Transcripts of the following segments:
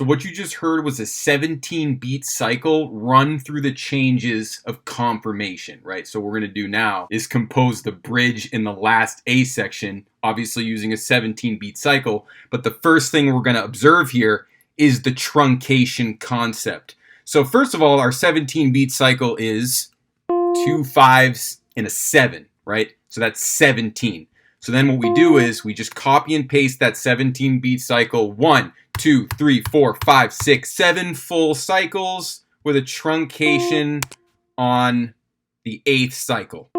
what you just heard was a 17-beat cycle run through the changes of confirmation, right? So what we're going to do now is compose the bridge in the last A section, obviously using a 17-beat cycle. But the first thing we're going to observe here is the truncation concept. So first of all, our 17-beat cycle is 2 5s and a 7, right? So that's 17. So then what we do is we just copy and paste that 17-beat cycle 1, 2, 3, 4, 5, 6, 7 full cycles with a truncation on the 8th cycle.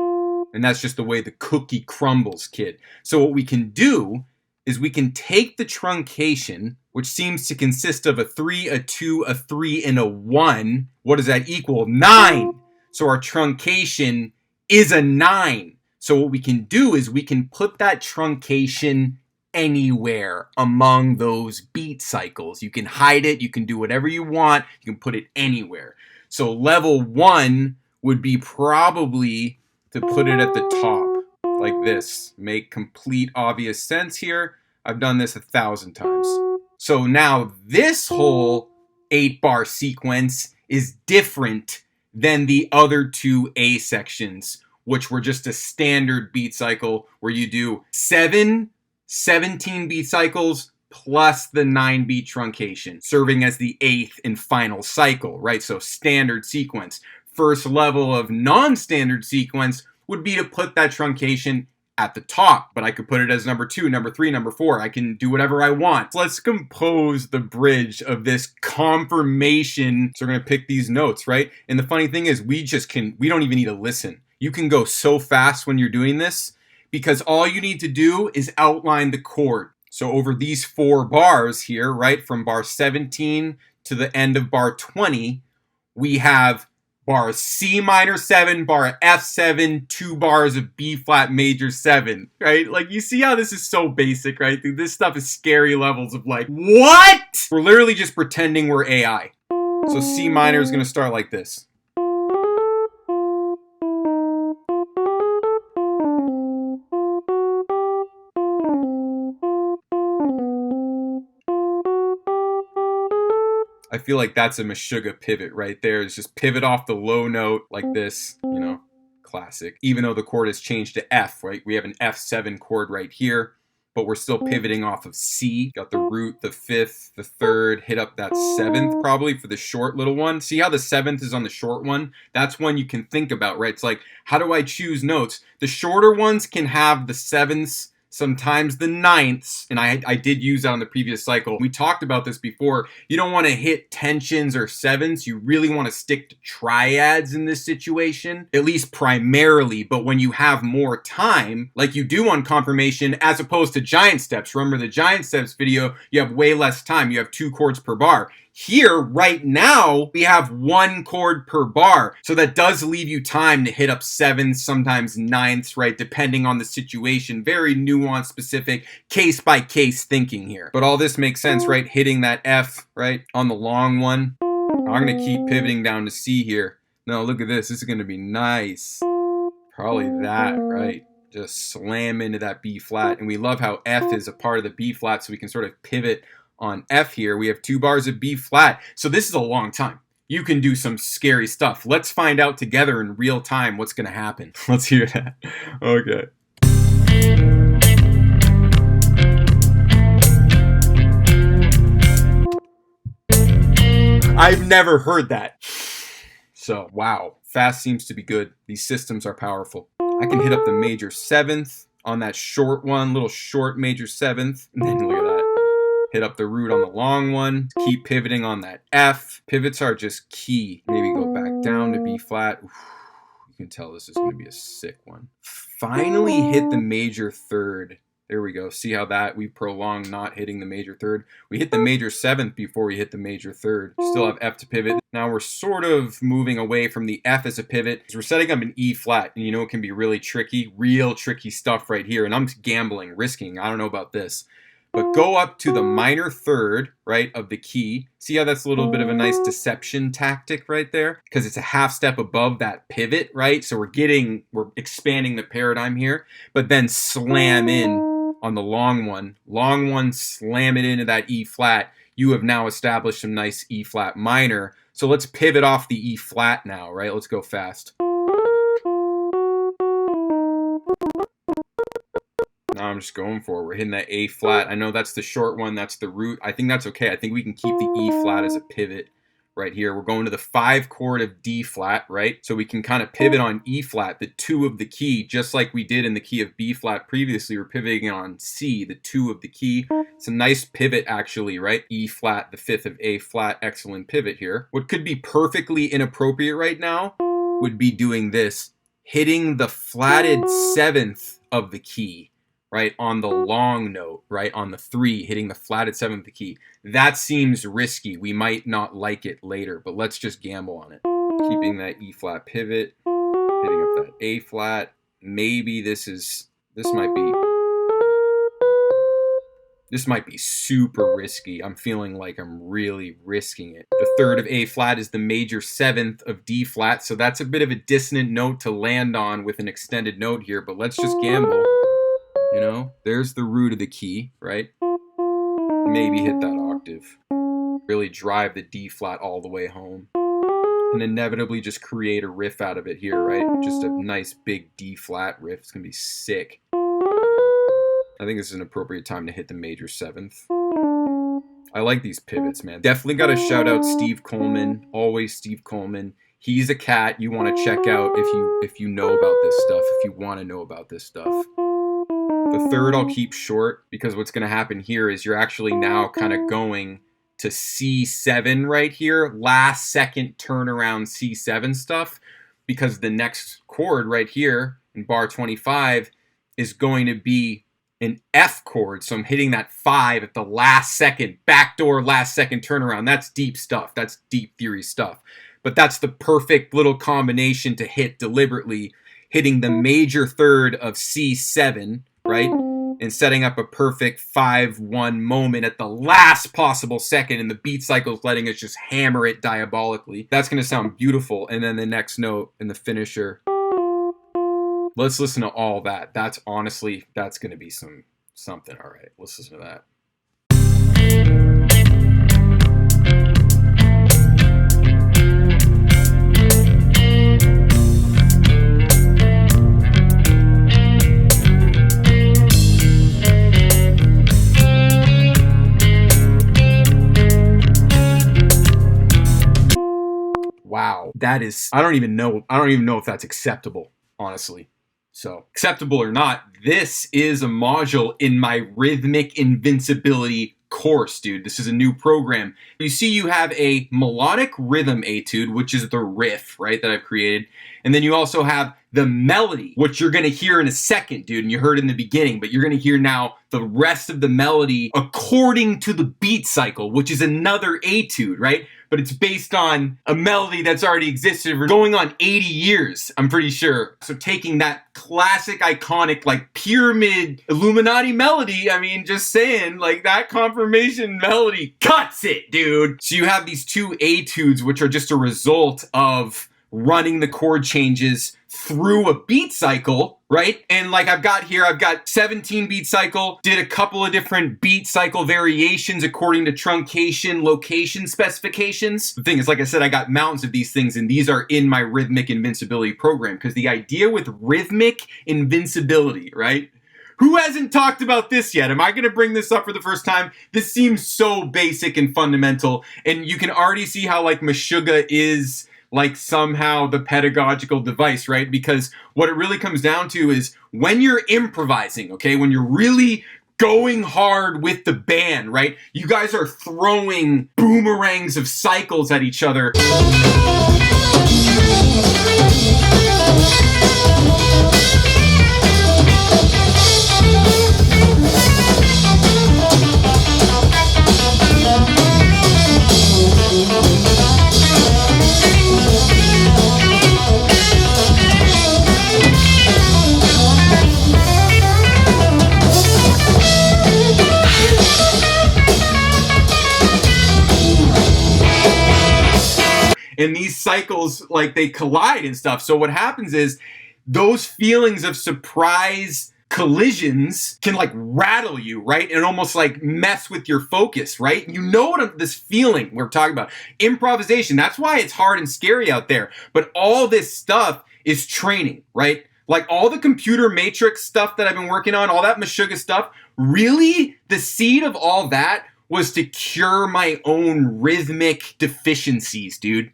And that's just the way the cookie crumbles, kid. So what we can do is we can take the truncation, which seems to consist of a 3, a 2, a 3, and a 1. What does that equal? 9. So our truncation is a 9. So what we can do is we can put that truncation anywhere among those beat cycles. You can hide it. You can do whatever you want. You can put it anywhere. So level 1 would be probably to put it at the top like this. Make complete obvious sense here. I've done this 1,000 times. So now this whole 8-bar sequence is different than the other 2 A sections, which were just a standard beat cycle where you do 7 17-beat cycles plus the 9-beat truncation, serving as the 8th and final cycle, right? So standard sequence. First level of non-standard sequence would be to put that truncation at the top, but I could put it as number 2, number 3, number 4. I can do whatever I want. So let's compose the bridge of this confirmation. So we're going to pick these notes, right? And the funny thing is we don't even need to listen. You can go so fast when you're doing this because all you need to do is outline the chord. So over these 4 bars here, right, from bar 17 to the end of bar 20, we have bar C minor 7, bar F7, 2 bars of B flat major 7, right? Like, you see how this is so basic, right? Dude, this stuff is scary levels of like, what? We're literally just pretending we're AI. So C minor is going to start like this. I feel like that's a Meshuggah pivot right there. It's just pivot off the low note like this, you know, classic. Even though the chord has changed to F, right? We have an F7 chord right here, but we're still pivoting off of C. Got the root, the 5th, the 3rd, hit up that 7th probably for the short little one. See how the 7th is on the short one? That's one you can think about, right? It's like, how do I choose notes? The shorter ones can have the 7ths, sometimes the 9ths, and I did use that on the previous cycle. We talked about this before. You don't want to hit tensions or 7ths. You really want to stick to triads in this situation, at least primarily. But when you have more time, like you do on confirmation, as opposed to giant steps, remember the giant steps video, you have way less time. You have 2 chords per bar. Here, right now, we have 1 chord per bar. So that does leave you time to hit up 7ths, sometimes 9ths, right? Depending on the situation. Very nuanced, specific, case-by-case thinking here. But all this makes sense, right? Hitting that F, right, on the long one. I'm going to keep pivoting down to C here. No, look at this. This is going to be nice. Probably that, right? Just slam into that B flat. And we love how F is a part of the B flat, so we can sort of pivot on F here. We have 2 bars of B flat. So this is a long time. You can do some scary stuff. Let's find out together in real time what's going to happen. Let's hear that. Okay. I've never heard that. So, wow. Fast seems to be good. These systems are powerful. I can hit up the major 7th on that short one, little short major 7th. And then look at that. Hit up the root on the long one. Keep pivoting on that F. Pivots are just key. Maybe go back down to B flat. Oof, you can tell this is going to be a sick one. Finally hit the major 3rd. There we go. See how that we prolong not hitting the major 3rd. We hit the major 7th before we hit the major 3rd. Still have F to pivot. Now we're sort of moving away from the F as a pivot. We're setting up an E flat, and you know it can be really tricky. Real tricky stuff right here. And I'm gambling, risking. I don't know about this. But go up to the minor 3rd, right, of the key. See how that's a little bit of a nice deception tactic right there? Because it's a half step above that pivot, right? So we're expanding the paradigm here. But then slam in on the long one. Long one, slam it into that E flat. you have now established some nice E flat minor. So let's pivot off the E flat now, right? Let's go fast. Now I'm just going for it. We're hitting that A flat. I know that's the short one. That's the root. I think that's okay. I think we can keep the E flat as a pivot right here. We're going to the 5 chord of D flat, right? So we can kind of pivot on E flat, the 2 of the key, just like we did in the key of B flat previously. We're pivoting on C, the 2 of the key. It's a nice pivot actually, right? E flat, the 5th of A flat, excellent pivot here. What could be perfectly inappropriate right now would be doing this, hitting the flatted 7th of the key, right, on the long note, right, on the 3, hitting the flatted 7th of the key. That seems risky. We might not like it later, but let's just gamble on it. Keeping that E flat pivot, hitting up that A flat. Maybe this might be super risky. I'm feeling like I'm really risking it. The 3rd of A flat is the major 7th of D flat, so that's a bit of a dissonant note to land on with an extended note here, but let's just gamble. You know, there's the root of the key, right? Maybe hit that octave. Really drive the D flat all the way home. And inevitably just create a riff out of it here, right? Just a nice big D flat riff. It's gonna be sick. I think this is an appropriate time to hit the major 7th. I like these pivots, man. Definitely gotta shout out Steve Coleman. Always Steve Coleman. He's a cat you want to check out if you know about this stuff, if you want to know about this stuff. The 3rd I'll keep short because what's going to happen here is you're actually now kind of going to C7 right here, last second turnaround C7 stuff, because the next chord right here in bar 25 is going to be an F chord. So I'm hitting that 5 at the last second, backdoor last second turnaround. That's deep stuff. That's deep theory stuff. But that's the perfect little combination to hit deliberately, hitting the major 3rd of C7, right? And setting up a perfect 5-1 moment at the last possible second, and the beat cycle is letting us just hammer it diabolically. That's going to sound beautiful. And then the next note and the finisher. Let's listen to all that. That's going to be something. All right, let's listen to that. Wow, that is, I don't even know if that's acceptable, honestly. So, acceptable or not, this is a module in my Rhythmic Invincibility course, dude. This is a new program. You see you have a melodic rhythm etude, which is the riff, right, that I've created. And then you also have the melody, which you're going to hear in a second, dude. And you heard in the beginning, but you're going to hear now the rest of the melody according to the beat cycle, which is another etude, right? But it's based on a melody that's already existed for going on 80 years, I'm pretty sure. So taking that classic, iconic, like pyramid Illuminati melody, I mean, just saying, like that confirmation melody cuts it, dude. So you have these 2 etudes, which are just a result of running the chord changes through a beat cycle, right? And like I've got 17 beat cycle, did a couple of different beat cycle variations according to truncation location specifications. The thing is, like I said, I got mountains of these things, and these are in my Rhythmic Invincibility program, because the idea with Rhythmic Invincibility, right? Who hasn't talked about this yet? Am I going to bring this up for the first time? This seems so basic and fundamental, and you can already see how like Meshuggah is like somehow the pedagogical device, right? Because what it really comes down to is when you're improvising, okay, when you're really going hard with the band, right? You guys are throwing boomerangs of cycles at each other. And these cycles, like, they collide and stuff. So what happens is those feelings of surprise, collisions can like rattle you, right? And almost like mess with your focus, right? You know what this feeling we're talking about. Improvisation, that's why it's hard and scary out there. But all this stuff is training, right? Like all the computer matrix stuff that I've been working on, all that Meshuggah stuff, really the seed of all that was to cure my own rhythmic deficiencies, dude.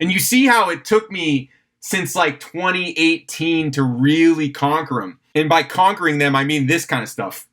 And you see how it took me since like 2018 to really conquer them. And by conquering them, I mean this kind of stuff.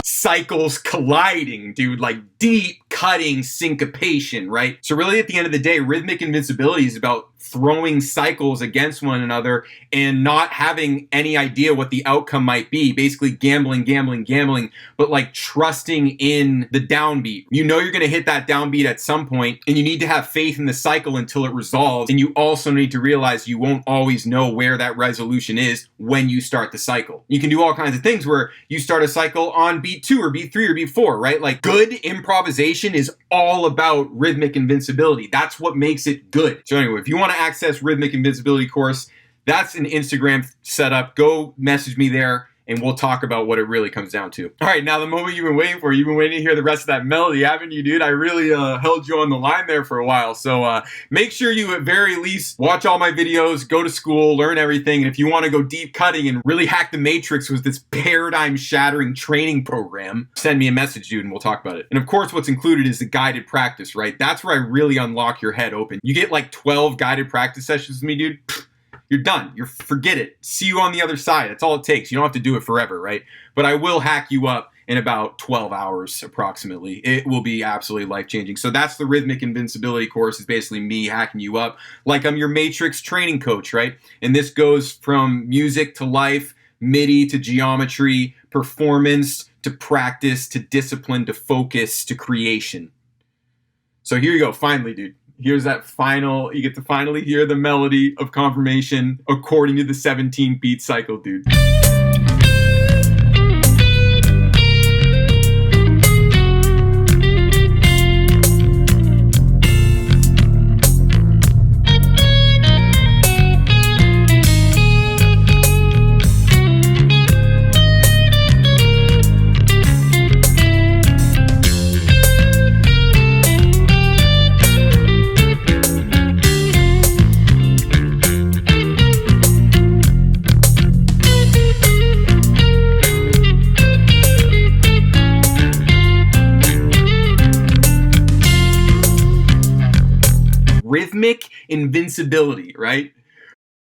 Cycles colliding, dude, like deep cutting syncopation, right? So really at the end of the day, rhythmic invincibility is about throwing cycles against one another and not having any idea what the outcome might be. Basically gambling, but like trusting in the downbeat. You know you're going to hit that downbeat at some point, and you need to have faith in the cycle until it resolves. And you also need to realize you won't always know where that resolution is when you start the cycle. You can do all kinds of things where you start a cycle on beat 2 or beat 3 or beat 4, right? Like good improvisation is all about rhythmic invincibility. That's what makes it good. So anyway, if you want to access Rhythmic Invincibility course, that's an Instagram setup. Go message me there and we'll talk about what it really comes down to. All right, now the moment you've been waiting for. You've been waiting to hear the rest of that melody, haven't you, dude? I really held you on the line there for a while. So make sure you at very least watch all my videos, go to school, learn everything. And if you want to go deep cutting and really hack the matrix with this paradigm shattering training program, send me a message, dude, and we'll talk about it. And of course, what's included is the guided practice, right? That's where I really unlock your head open. You get like 12 guided practice sessions with me, dude. You're done. Forget it. See you on the other side. That's all it takes. You don't have to do it forever, right? But I will hack you up in about 12 hours approximately. It will be absolutely life-changing. So that's the Rhythmic Invincibility course. Is basically me hacking you up like I'm your matrix training coach, right? And this goes from music to life, MIDI to geometry, performance to practice to discipline to focus to creation. So here you go. Finally, dude. Here's that final, you get to finally hear the melody of confirmation according to the 17 beat cycle, dude. Rhythmic invincibility, right?